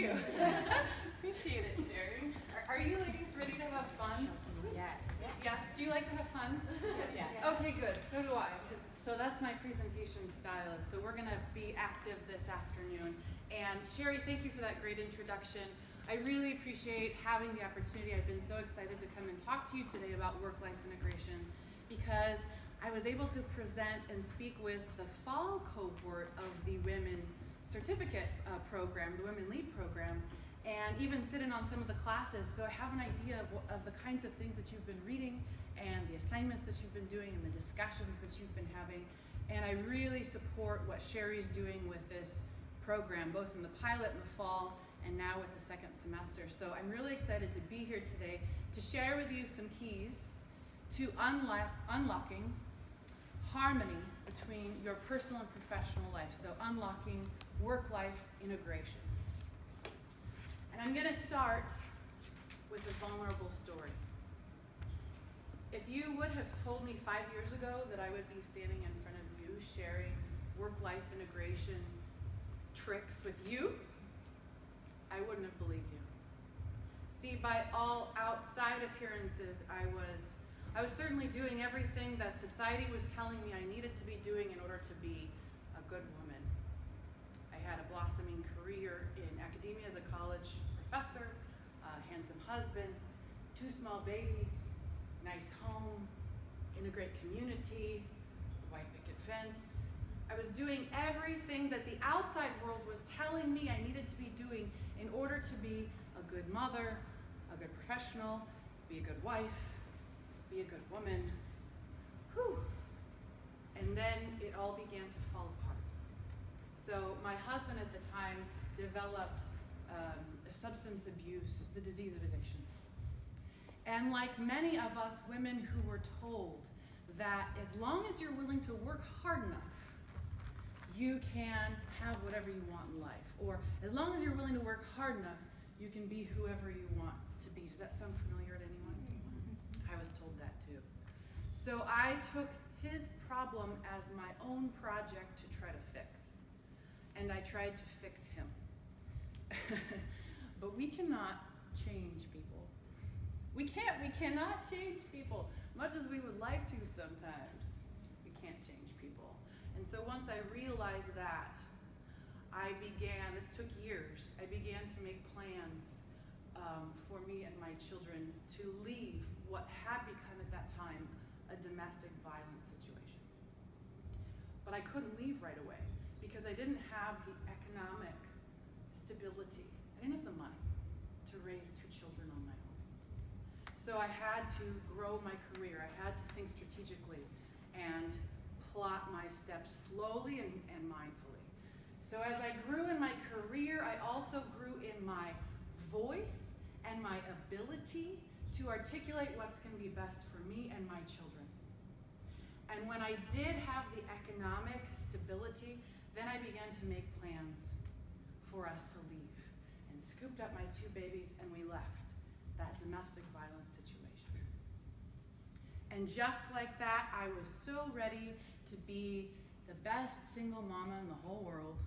you. Appreciate it, Sherry. Are you ladies ready to have fun? Yes. Yes. Do you like to have fun? Yes. Okay, good. So do I. So that's my presentation stylist. So we're going to be active this afternoon. And Sherry, thank you for that great introduction. I really appreciate having the opportunity. I've been so excited to come and talk to you today about work-life integration because I was able to present and speak with the fall cohort of the Women Certificate program, the Women Lead program, and even sit in on some of the classes. So I have an idea of the kinds of things that you've been reading and the assignments that you've been doing and the discussions that you've been having. And I really support what Sherry's doing with this program, both in the pilot in the fall and now with the second semester. So I'm really excited to be here today to share with you some keys to unlocking harmony between your personal and professional life. So unlocking work-life integration. And I'm going to start with a vulnerable story. If you would have told me 5 years ago that I would be standing in front of you sharing work-life integration tricks with you, I wouldn't have believed you. See, by all outside appearances, I was certainly doing everything that society was telling me I needed to be doing in order to be a good woman. I had a blossoming career in academia as a college professor, a handsome husband, 2 small babies, nice home, in a great community, white picket fence. I was doing everything that the outside world was telling me I needed to be doing in order to be a good mother, a good professional, be a good wife, be a good woman. Whew. And then it all began to fall apart. So my husband at the time developed substance abuse, the disease of addiction. And like many of us women who were told that as long as you're willing to work hard enough, you can have whatever you want in life. Or as long as you're willing to work hard enough, you can be whoever you want to be. Does that sound familiar to anyone? I was told that too. So I took his problem as my own project to try to fix. And I tried to fix him. But we cannot change people. We cannot change people. Much as we would like to sometimes, we can't change people. And so once I realized that, this took years, I began to make plans for me and my children to leave what had become at that time a domestic violence situation. But I couldn't leave right away because I didn't have the economic stability. I didn't have the money to raise 2 children on my own. So I had to grow my career. I had to think strategically and plot my steps slowly and mindfully. So as I grew in my career, I also grew in my voice and my ability to articulate what's going to be best for me and my children. And when I did have the economic stability, then I began to make plans for us to leave and scooped up my 2 babies and we left that domestic violence situation. And just like that, I was so ready to be the best single mama in the whole world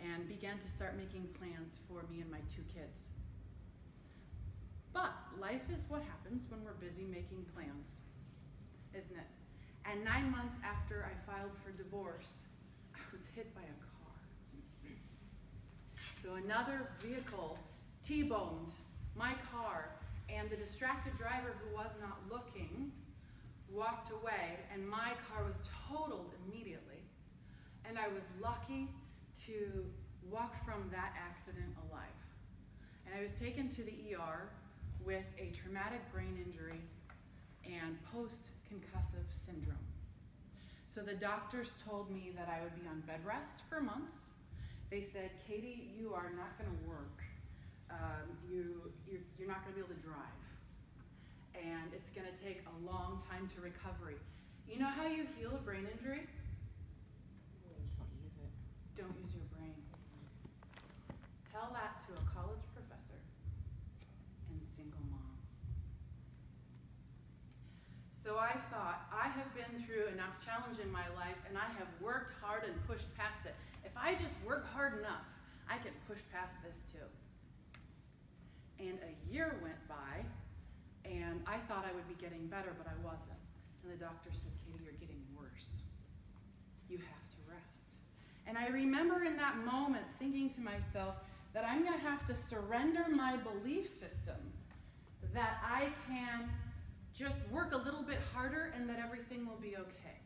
and began to start making plans for me and my 2 kids. But life is what happens when we're busy making plans, isn't it? And 9 months after I filed for divorce, I was hit by a car. So another vehicle T-boned my car, and the distracted driver who was not looking walked away, and my car was totaled immediately. And I was lucky to walk from that accident alive. And I was taken to the ER with a traumatic brain injury and post-concussive syndrome. So the doctors told me that I would be on bed rest for months. They said, Katie, you are not going to work. You're not going to be able to drive. And it's going to take a long time to recovery. You know how you heal a brain injury? Don't use your brain. Tell that to a college professor and single mom. So I thought, I have been through enough challenge in my life and I have worked hard and pushed past it. If I just work hard enough, I can push past this too. And a year went by, and I thought I would be getting better, but I wasn't. And the doctor said, Katie, you're getting worse. You have to rest. And I remember in that moment thinking to myself that I'm going to have to surrender my belief system that I can just work a little bit harder and that everything will be okay.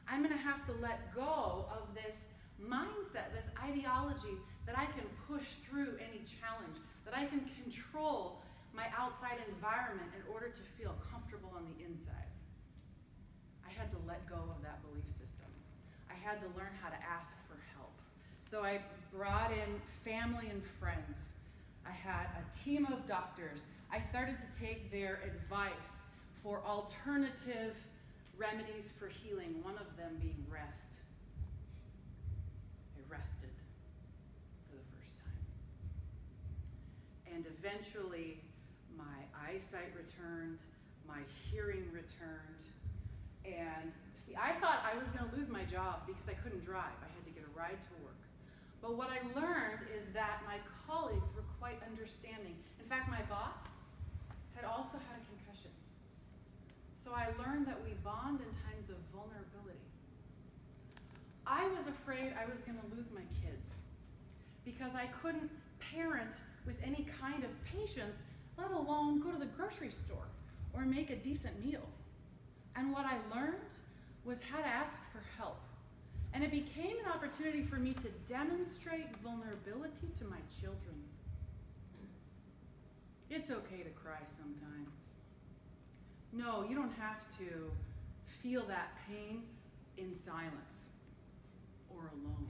I'm going to have to let go of this mindset, this ideology that I can push through any challenge, that I can control my outside environment in order to feel comfortable on the inside. I had to let go of that belief system. I had to learn how to ask for help. So I brought in family and friends. I had a team of doctors. I started to take their advice for alternative remedies for healing, one of them being rest. I rested for the first time. And eventually, my eyesight returned, my hearing returned, and see, I thought I was going to lose my job because I couldn't drive. I had to get a ride to work. But what I learned is that my colleagues were quite understanding. In fact, my boss had also had a concussion. So I learned that we bond in times of vulnerability. I was afraid I was going to lose my kids because I couldn't parent with any kind of patience, let alone go to the grocery store or make a decent meal. And what I learned was how to ask for help. And it became an opportunity for me to demonstrate vulnerability to my children. It's okay to cry sometimes. No, you don't have to feel that pain in silence or alone.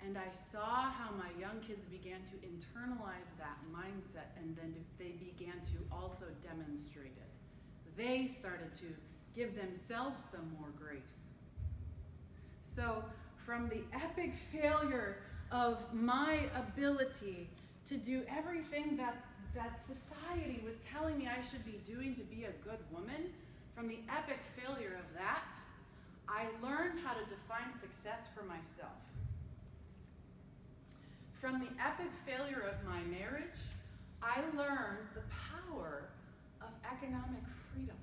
And I saw how my young kids began to internalize that mindset, and then they began to also demonstrate it. They started to give themselves some more grace. So from the epic failure of my ability to do everything that society was telling me I should be doing to be a good woman, from the epic failure of that, I learned how to define success for myself. From the epic failure of my marriage, I learned the power of economic freedom.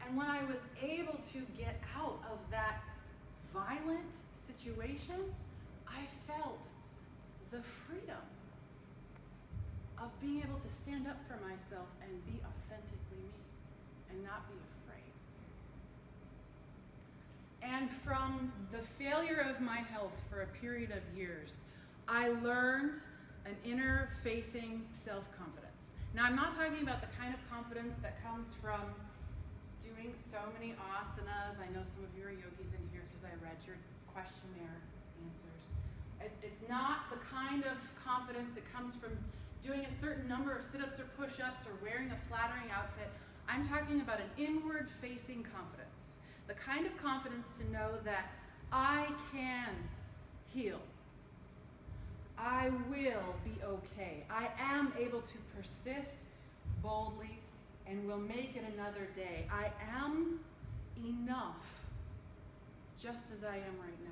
And when I was able to get out of that violent situation, I felt the freedom of being able to stand up for myself and be authentically me and not be afraid. And from the failure of my health for a period of years, I learned an inner-facing self-confidence. Now, I'm not talking about the kind of confidence that comes from doing so many asanas. I know some of you are yogis in here because I read your questionnaire answers. It's not the kind of confidence that comes from doing a certain number of sit-ups or push-ups or wearing a flattering outfit. I'm talking about an inward-facing confidence. The kind of confidence to know that I can heal. I will be okay. I am able to persist boldly and will make it another day. I am enough just as I am right now.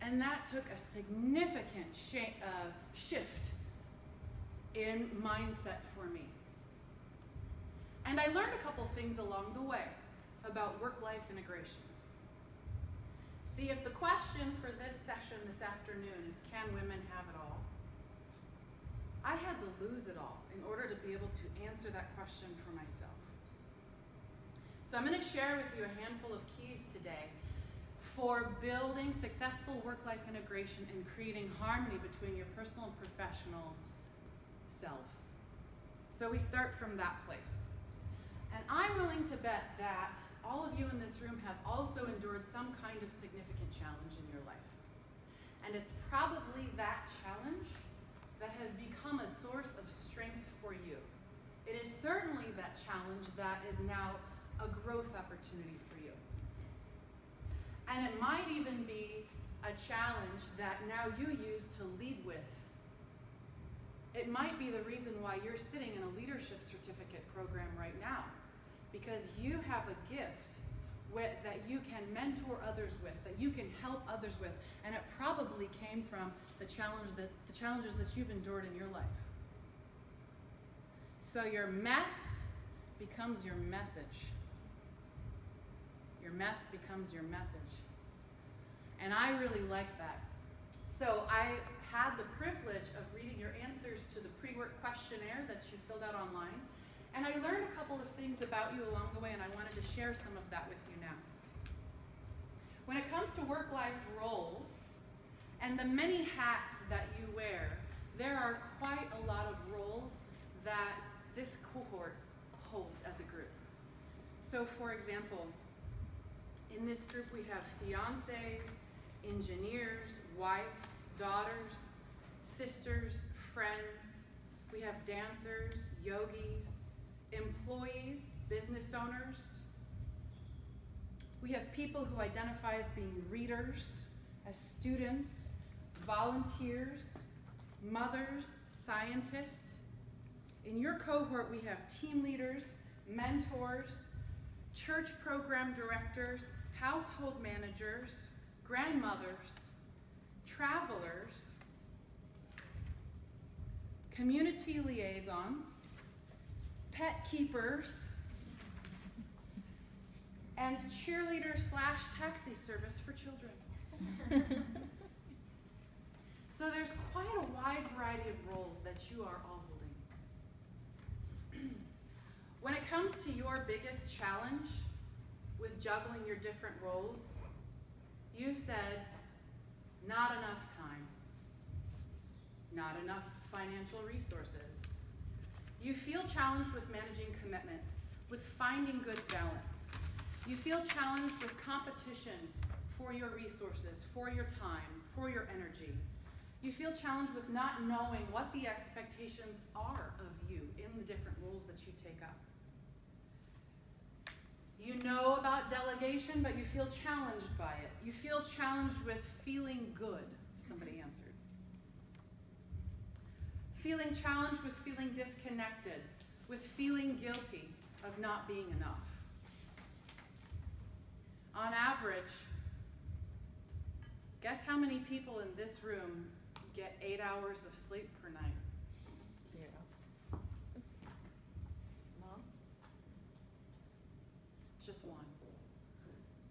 And that took a significant shift in mindset for me. And I learned a couple things along the way about work-life integration. See, if the question for this session this afternoon is, can women have it all? I had to lose it all in order to be able to answer that question for myself. So I'm going to share with you a handful of keys today for building successful work-life integration and creating harmony between your personal and professional selves. So we start from that place. And I'm willing to bet that all of you in this room have also endured some kind of significant challenge in your life. And it's probably that challenge that has become a source of strength for you. It is certainly that challenge that is now a growth opportunity for you. And it might even be a challenge that now you use to lead with. It might be the reason why you're sitting in a leadership certificate program right now, because you have a gift that you can mentor others with, that you can help others with, and it probably came from the challenges that you've endured in your life. So your mess becomes your message. Your mess becomes your message. And I really like that. So I had the privilege of reading your answers to the pre-work questionnaire that you filled out online. And I learned a couple of things about you along the way, and I wanted to share some of that with you now. When it comes to work-life roles and the many hats that you wear, there are quite a lot of roles that this cohort holds as a group. So for example, in this group we have fiancés, engineers, wives, daughters, sisters, friends. We have dancers, yogis, employees, business owners. We have people who identify as being readers, as students, volunteers, mothers, scientists. In your cohort, we have team leaders, mentors, church program directors, household managers, grandmothers, travelers, community liaisons, pet keepers, and cheerleader/taxi service for children. So there's quite a wide variety of roles that you are all holding. When it comes to your biggest challenge with juggling your different roles, you said, not enough time, not enough financial resources. You feel challenged with managing commitments, with finding good balance. You feel challenged with competition for your resources, for your time, for your energy. You feel challenged with not knowing what the expectations are of you in the different roles that you take up. You know about delegation, but you feel challenged by it. You feel challenged with feeling good, somebody answered. Feeling challenged with feeling disconnected, with feeling guilty of not being enough. On average, guess how many people in this room get 8 hours of sleep per night? 0. Mom? Just one.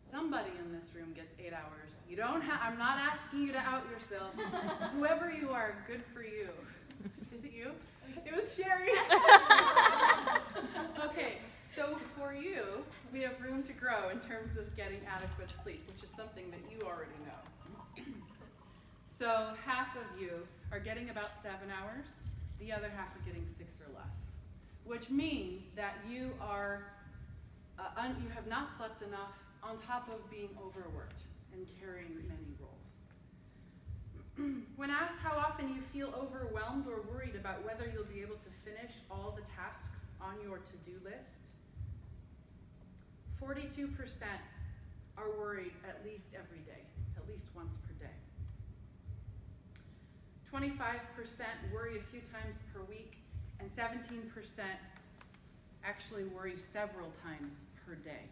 Somebody in this room gets 8 hours. You don't have, I'm not asking you to out yourself. Whoever you are, good for you. Is it you? It was Sherry. Okay, so for you, we have room to grow in terms of getting adequate sleep, which is something that you already know. So half of you are getting about 7 hours, the other half are getting 6 or less, which means that you are, you have not slept enough on top of being overworked and carrying many roles. When asked how often you feel overwhelmed or worried about whether you'll be able to finish all the tasks on your to-do list, 42% are worried at least every day, at least once per day. 25% worry a few times per week, and 17% actually worry several times per day.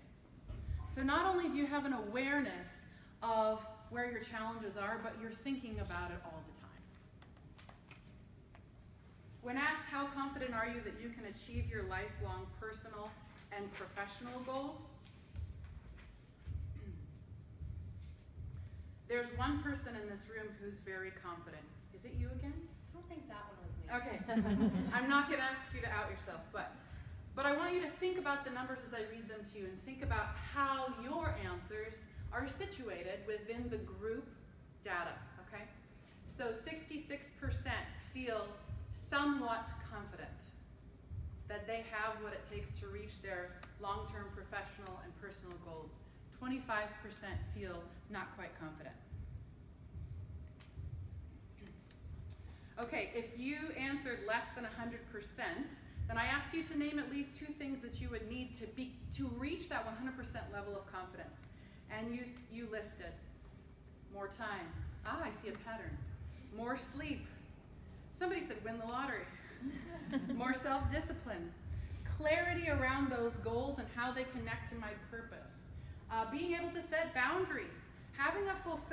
So not only do you have an awareness of where your challenges are, but you're thinking about it all the time. When asked how confident are you that you can achieve your lifelong personal and professional goals, there's one person in this room who's very confident. Is it you again? I don't think that one was me. Okay. I'm not going to ask you to out yourself, but I want you to think about the numbers as I read them to you and think about how your answers are situated within the group data, okay? So 66% feel somewhat confident that they have what it takes to reach their long-term professional and personal goals. 25% feel not quite confident. Okay, if you answered less than 100%, then I asked you to name at least 2 things that you would need to reach that 100% level of confidence. And you listed more time. Ah, I see a pattern. More sleep. Somebody said win the lottery. More self-discipline. Clarity around those goals and how they connect to my purpose. being able to set boundaries, having a fulfilling